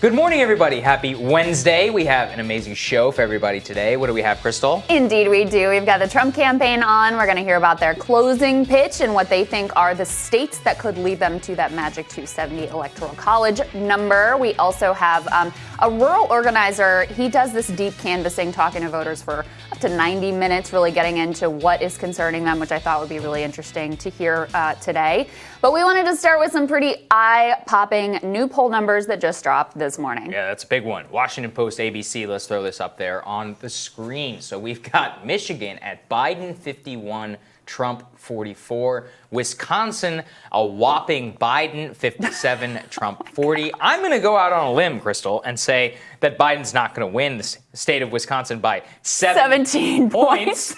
Good morning, everybody. Happy Wednesday. We have an amazing show for everybody today. What do we have, Krystal? Indeed, we do. We've got the Trump campaign on. We're going to hear about their closing pitch and what they think are the states that could lead them to that magic 270 electoral college number. We also have a rural organizer. He does this deep canvassing, talking to voters for up to 90 minutes, really getting into what is concerning them, which I thought would be really interesting to hear today. But we wanted to start with some pretty eye-popping new poll numbers that just dropped this morning. Yeah, that's a big one. Washington Post, ABC, let's throw this up there on the screen. So we've got Michigan at Biden 51, Trump 44. Wisconsin, a whopping Biden 57, Trump 40. I'm going to go out on a limb, Krystal, and say that Biden's not going to win the state of Wisconsin by 17 points.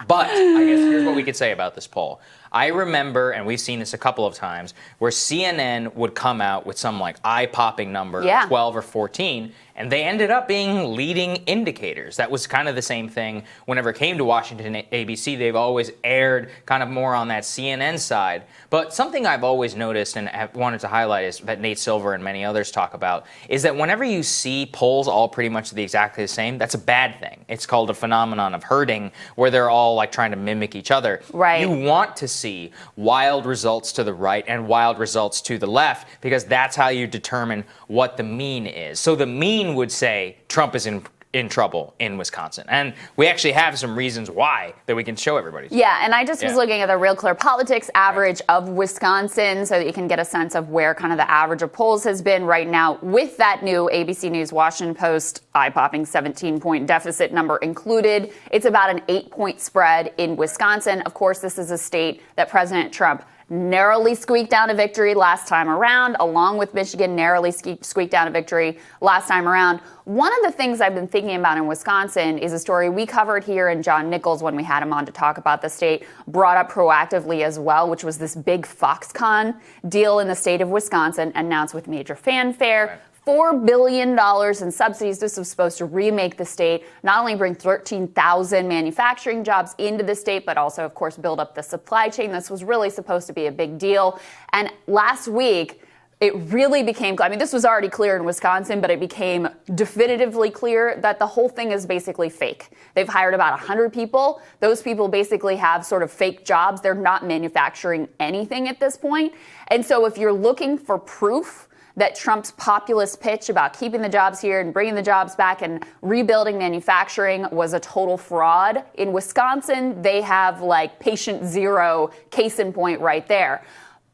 But I guess here's what we could say about this poll. I remember, and we've seen this a couple of times, where CNN would come out with some like eye-popping number, 12 or 14, and they ended up being leading indicators. That was kind of the same thing whenever it came to Washington ABC. They've always aired kind of more on that CNN side. But something I've always noticed and have wanted to highlight is that Nate Silver and many others talk about is that whenever you see polls all pretty much exactly the same, that's a bad thing. It's called a phenomenon of herding, where they're all like trying to mimic each other. Right. You want to see wild results to the right and wild results to the left, because that's how you determine what the mean is. So the mean would say Trump is in trouble in Wisconsin. And we actually have some reasons why that we can show everybody. Yeah, and I just was looking at the Real Clear Politics average of Wisconsin so that you can get a sense of where kind of the average of polls has been right now with that new ABC News Washington Post eye-popping 17-point deficit number included. It's about an 8-point spread in Wisconsin. Of course, this is a state that President Trump narrowly squeaked down a victory last time around, along with Michigan narrowly squeaked down a victory last time around. One of the things I've been thinking about in Wisconsin is a story we covered here, and John Nichols, when we had him on to talk about the state, brought up proactively as well, which was this big Foxconn deal in the state of Wisconsin announced with major fanfare. Right. $4 billion in subsidies. This was supposed to remake the state, not only bring 13,000 manufacturing jobs into the state, but also, of course, build up the supply chain. This was really supposed to be a big deal. And last week, it really became, I mean, this was already clear in Wisconsin, but it became definitively clear that the whole thing is basically fake. They've hired about 100 people. Those people basically have sort of fake jobs. They're not manufacturing anything at this point. And so if you're looking for proof that Trump's populist pitch about keeping the jobs here and bringing the jobs back and rebuilding manufacturing was a total fraud, in Wisconsin, they have like patient zero, case in point right there.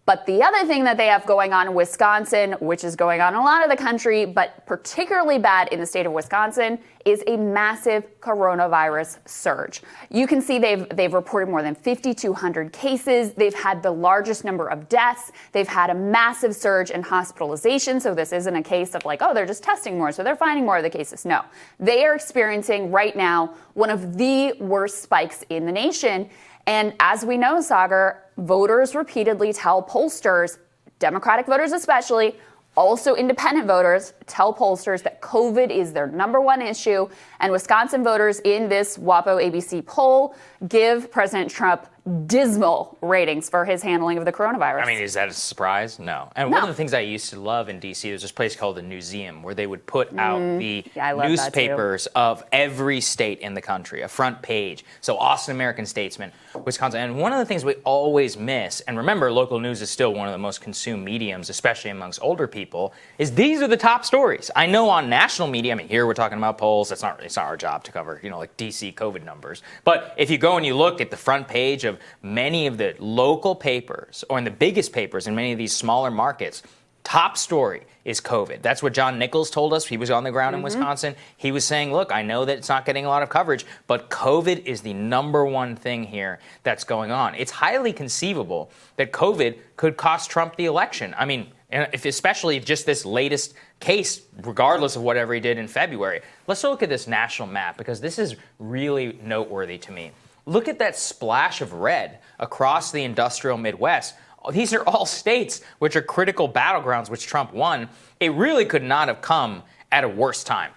But the other thing that they have going on in Wisconsin, which is going on in a lot of the country, but particularly bad in the state of Wisconsin, is a massive coronavirus surge. You can see they've reported more than 5,200 cases. They've had the largest number of deaths. They've had a massive surge in hospitalization. So this isn't a case of like, oh, they're just testing more, so they're finding more of the cases. No, they are experiencing right now one of the worst spikes in the nation. And as we know, Saagar, voters repeatedly tell pollsters, Democratic voters especially, also independent voters, tell pollsters that COVID is their number one issue. And Wisconsin voters in this WAPO ABC poll give President Trump dismal ratings for his handling of the coronavirus. I mean, is that a surprise? No. And one of the things I used to love in D.C., there's this place called the Newseum, where they would put out the newspapers of every state in the country, a front page. So Austin American Statesman, Wisconsin. And one of the things we always miss, and remember, local news is still one of the most consumed mediums, especially amongst older people, is these are the top stories. I know on national media, I mean, here we're talking about polls. It's not our job to cover, like D.C. COVID numbers. But if you go and you look at the front page of many of the local papers, or in the biggest papers in many of these smaller markets, top story is COVID. That's what John Nichols told us. He was on the ground in Wisconsin. He was saying, look, I know that it's not getting a lot of coverage, but COVID is the number one thing here that's going on. It's highly conceivable that COVID could cost Trump the election. I mean, especially just this latest case, regardless of whatever he did in February. Let's look at this national map, because this is really noteworthy to me. Look at that splash of red across the industrial Midwest. These are all states which are critical battlegrounds which Trump won. It really could not have come at a worse time.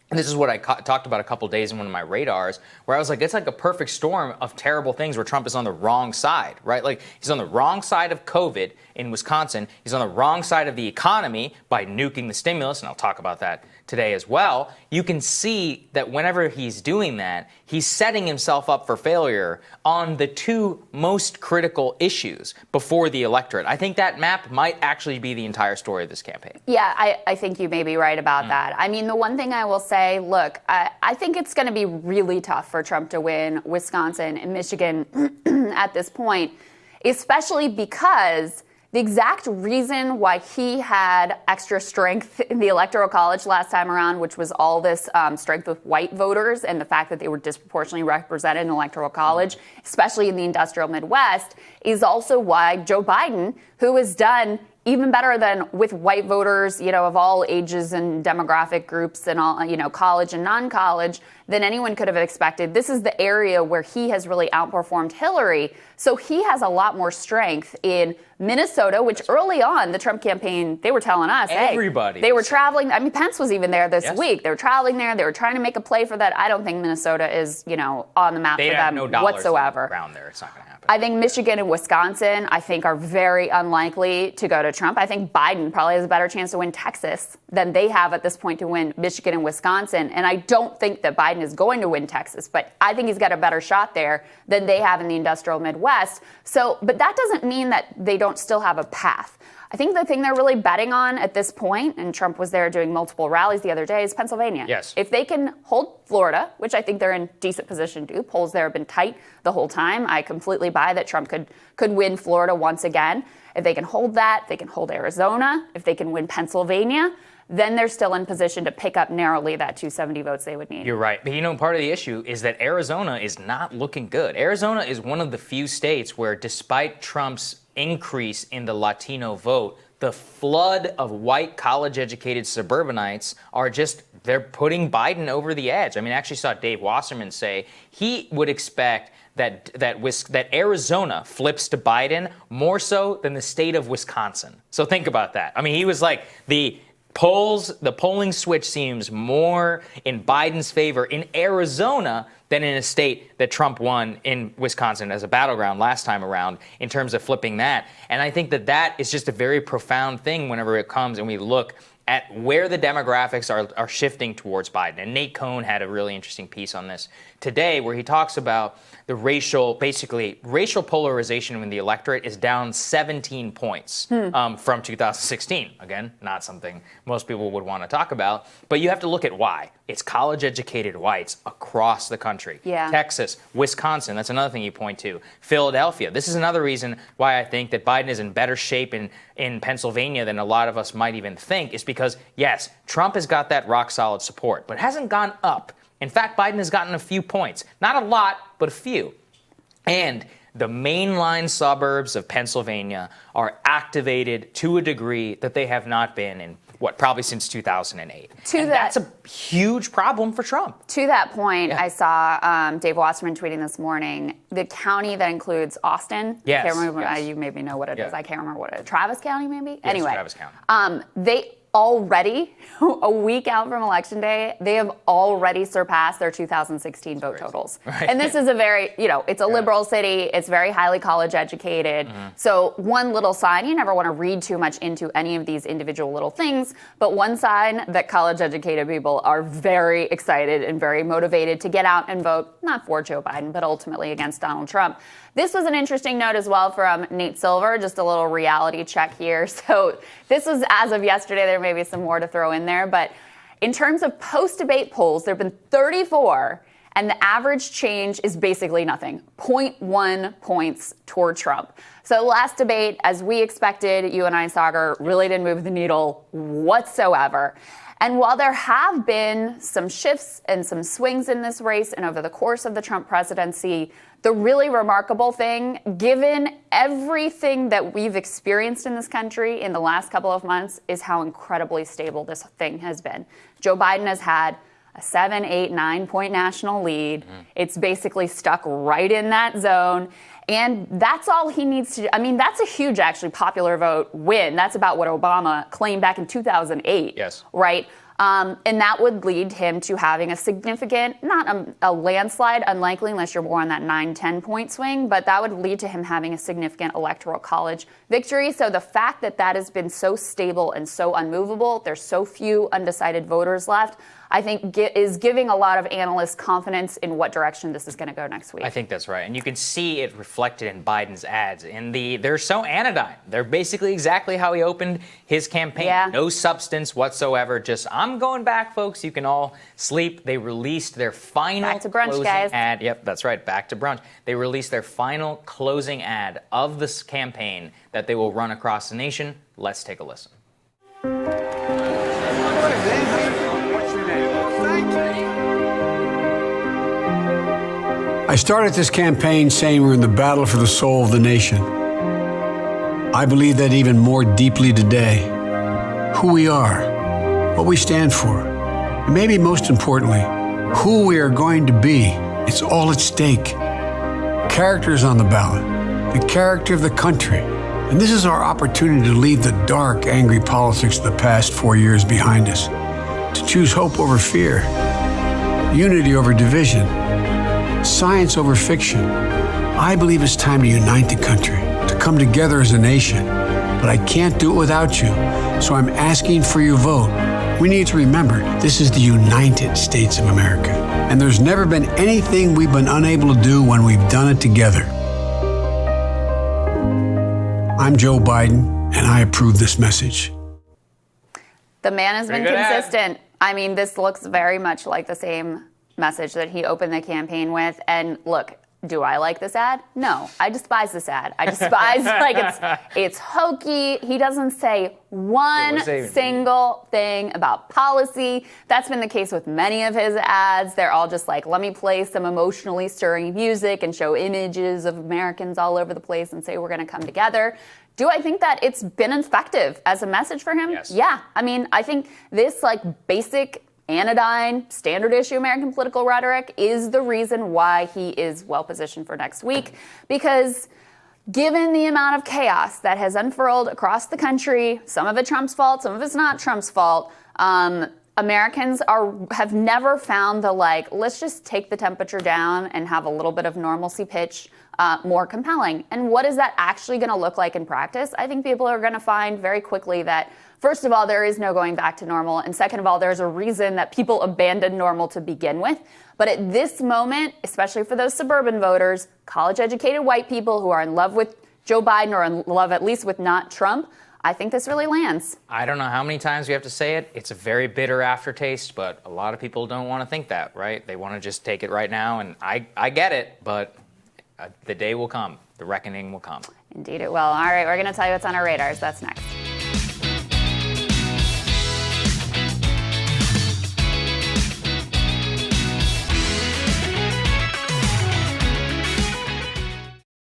And this is what I talked about a couple days in one of my radars, where I was like, it's like a perfect storm of terrible things where Trump is on the wrong side, right? Like, he's on the wrong side of COVID in Wisconsin. He's on the wrong side of the economy by nuking the stimulus, and I'll talk about that today as well. You can see that whenever he's doing that, he's setting himself up for failure on the two most critical issues before the electorate. I think that map might actually be the entire story of this campaign. Yeah, I think you may be right about that. I mean, the one thing I will say, look, I think it's going to be really tough for Trump to win Wisconsin and Michigan at this point, especially because the exact reason why he had extra strength in the Electoral College last time around, which was all this strength with white voters and the fact that they were disproportionately represented in the Electoral College, especially in the industrial Midwest, is also why Joe Biden, who has done even better than with white voters, of all ages and demographic groups and all, college and non-college, than anyone could have expected. This is the area where he has really outperformed Hillary. So he has a lot more strength in Minnesota, which early on, the Trump campaign, they were telling us, everybody. They were traveling. I mean, Pence was even there this week. They were traveling there. They were trying to make a play for that. I don't think Minnesota is, on the map for them whatsoever. Around there. It's not going to happen. I think Michigan and Wisconsin, are very unlikely to go to Trump. I think Biden probably has a better chance to win Texas than they have at this point to win Michigan and Wisconsin. And I don't think that Biden is going to win Texas, but I think he's got a better shot there than they have in the industrial Midwest. So, but that doesn't mean that they don't still have a path. I think the thing they're really betting on at this point, and Trump was there doing multiple rallies the other day, is Pennsylvania. Yes. If they can hold Florida, which I think they're in decent position to do, polls there have been tight the whole time. I completely buy that Trump could win Florida once again. If they can hold that, they can hold Arizona. If they can win Pennsylvania, then they're still in position to pick up narrowly that 270 votes they would need. You're right. But part of the issue is that Arizona is not looking good. Arizona is one of the few states where, despite Trump's increase in the Latino vote, the flood of white college-educated suburbanites they're putting Biden over the edge. I mean, I actually saw Dave Wasserman say he would expect that Arizona flips to Biden more so than the state of Wisconsin. So think about that. I mean, he was like, the polling switch seems more in Biden's favor in Arizona than in a state that Trump won in Wisconsin as a battleground last time around in terms of flipping that. And I think that is just a very profound thing whenever it comes and we look at where the demographics are shifting towards Biden. And Nate Cohn had a really interesting piece on this today where he talks about the racial polarization in the electorate is down 17 points from 2016. Again, not something most people would want to talk about, but you have to look at why. It's college-educated whites across the country. Yeah. Texas, Wisconsin, that's another thing you point to. Philadelphia. This is another reason why I think that Biden is in better shape in Pennsylvania than a lot of us might even think, is because, yes, Trump has got that rock-solid support, but it hasn't gone up. In fact, Biden has gotten a few points. Not a lot, but a few. And the mainline suburbs of Pennsylvania are activated to a degree that they have not been in, probably since 2008. That's a huge problem for Trump. To that point, I saw Dave Wasserman tweeting this morning, the county that includes Austin. Yes. I can't remember, you maybe know what it is. I can't remember what it is. Travis County, maybe? Yes, anyway, Travis County. They already, a week out from Election Day, they have already surpassed their 2016 vote totals. Right. And this is a very, it's a liberal city. It's very highly college educated. Mm-hmm. So one little sign, you never want to read too much into any of these individual little things, but one sign that college educated people are very excited and very motivated to get out and vote, not for Joe Biden, but ultimately against Donald Trump. This was an interesting note as well from Nate Silver, just a little reality check here. So this was as of yesterday. There may be some more to throw in there. But in terms of post-debate polls, there have been 34, and the average change is basically nothing, 0.1 points toward Trump. So last debate, as we expected, you and I, Saagar, really didn't move the needle whatsoever. And while there have been some shifts and some swings in this race and over the course of the Trump presidency, the really remarkable thing, given everything that we've experienced in this country in the last couple of months, is how incredibly stable this thing has been. Joe Biden has had a 7, 8, 9-point national lead. Mm-hmm. It's basically stuck right in that zone. And that's all he needs to do. I mean, that's a huge, actually, popular vote win. That's about what Obama claimed back in 2008. Yes. Right? And that would lead him to having a significant, not a landslide, unlikely unless you're more on that 9-10 point swing, but that would lead to him having a significant electoral college victory. So the fact that that has been so stable and so unmovable, there's so few undecided voters left, I think is giving a lot of analysts confidence in what direction this is going to go next week. I think that's right. And you can see it reflected in Biden's ads. They're so anodyne. They're basically exactly how he opened his campaign. Yeah. No substance whatsoever. Just, I'm going back, folks. You can all sleep. They released their final back to brunch, closing guys. ad. Yep, that's right. Back to brunch. They released their final closing ad of this campaign that they will run across the nation. Let's take a listen. I started this campaign saying we're in the battle for the soul of the nation. I believe that even more deeply today. Who we are, what we stand for, and maybe most importantly, who we are going to be. It's all at stake. Character is on the ballot, the character of the country. And this is our opportunity to leave the dark, angry politics of the past 4 years behind us, to choose hope over fear, unity over division, science over fiction. I believe it's time to unite the country, to come together as a nation. But I can't do it without you, so I'm asking for your vote. We need to remember, this is the United States of America, and there's never been anything we've been unable to do when we've done it together. I'm Joe Biden, and I approve this message. The man has been consistent. I mean, this looks very much like the same message that he opened the campaign with. And look, do I like this ad? No, I despise this ad. I despise, it's hokey. He doesn't say one single thing about policy. That's been the case with many of his ads. They're all just like, let me play some emotionally stirring music and show images of Americans all over the place and say we're going to come together. Do I think that it's been effective as a message for him? Yes. Yeah. I mean, I think this basic anodyne, standard issue American political rhetoric is the reason why he is well positioned for next week. Because given the amount of chaos that has unfurled across the country, some of it Trump's fault, some of it's not Trump's fault, Americans have never found the let's just take the temperature down and have a little bit of normalcy pitch more compelling. And what is that actually going to look like in practice? I think people are going to find very quickly that, first of all, there is no going back to normal. And second of all, there's a reason that people abandoned normal to begin with. But at this moment, especially for those suburban voters, college-educated white people who are in love with Joe Biden or in love at least with not Trump, I think this really lands. I don't know how many times we have to say it. It's a very bitter aftertaste, but a lot of people don't want to think that, right? They want to just take it right now, and I get it, but the day will come. The reckoning will come. Indeed it will. All right, we're going to tell you what's on our radars. That's next.